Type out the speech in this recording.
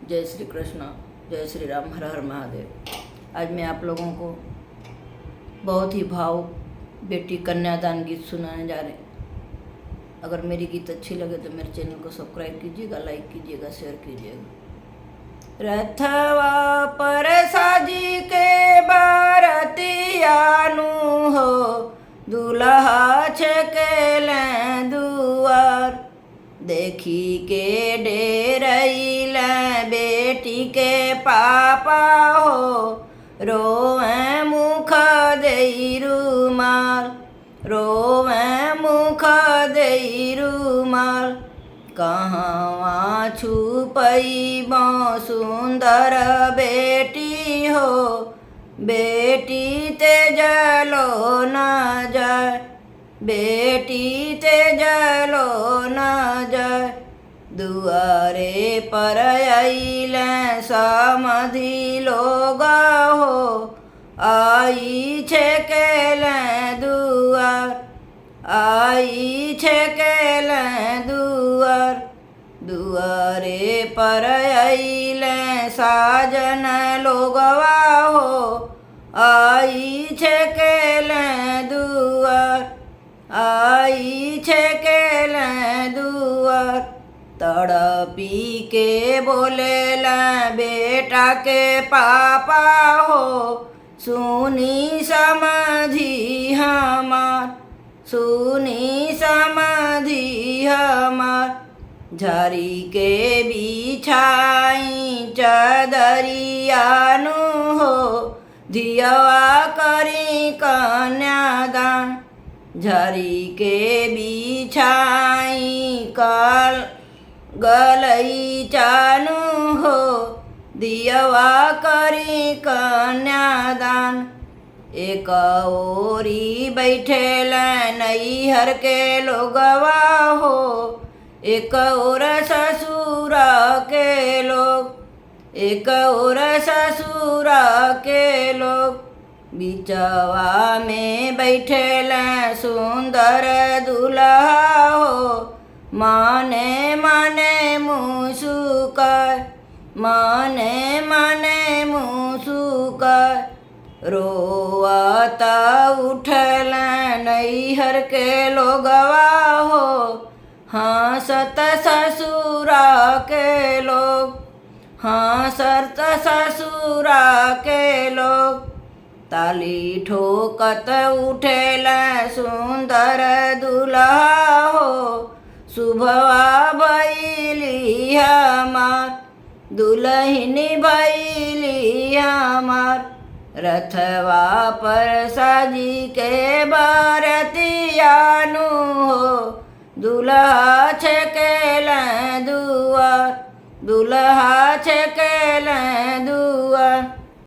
जय श्री कृष्ण, जय श्री राम, हर हर महादेव। आज मैं आप लोगों को बहुत ही भावुक बेटी कन्यादान गीत सुनाने जा रहे हैं। अगर मेरी गीत अच्छी लगे तो मेरे चैनल को सब्सक्राइब कीजिएगा, लाइक कीजिएगा, शेयर कीजिएगा। रथवा पर साजी के बारतियानु हो, दूल्हा छकेले दुआर। देखी के डेरैल बेटी के पापा हो, रोवे मुख देई रुमाल, रोवे मुख देई रुमाल। कहवा छुपैबो सुंदर बेटी हो, बेटी तेजलो न जाय, बेटी तेजलो न जाय। दुआरे पर अइले समधि लोग हो, आई छेकेले दुआर, आई छेकेले दुआर। दुआरे पर अइले साजन लोगवा हो, आई छेकेले दुआर, आई छेकेले दुआर। तड़पी के बोलेला बेटा के पापा हो, सुनी समधि हमार, सुनी समधि हमार। झारी के बिछाई चदरियानु हो, धियवा करी कन्यादान। झारी के बिछाई कल गलई चानु हो, दियवा करी कन्यादान। एक ओरी बैठेल नैहर के लोगवा हो, एक ओर ससुर के लोग, एक ओर ससुर के लोग। बिचवा में बैठेल सुंदर दुल्हा हो, माने माने मुसुकाय, माने माने मुसुकाय। रोवता उठल नैहर के लोगवा हो, हंसत ससुरा के लोग, हंसत ससुरा के लोग। ताली ठोकत उठेल सुंदर दुल्हा हो, शुभवा भैली हमार, दुल्हनी भैली हमार। रथवा पर साजी के बारतियानु हो, दूल्हा छकेले दुआर, दूल्हा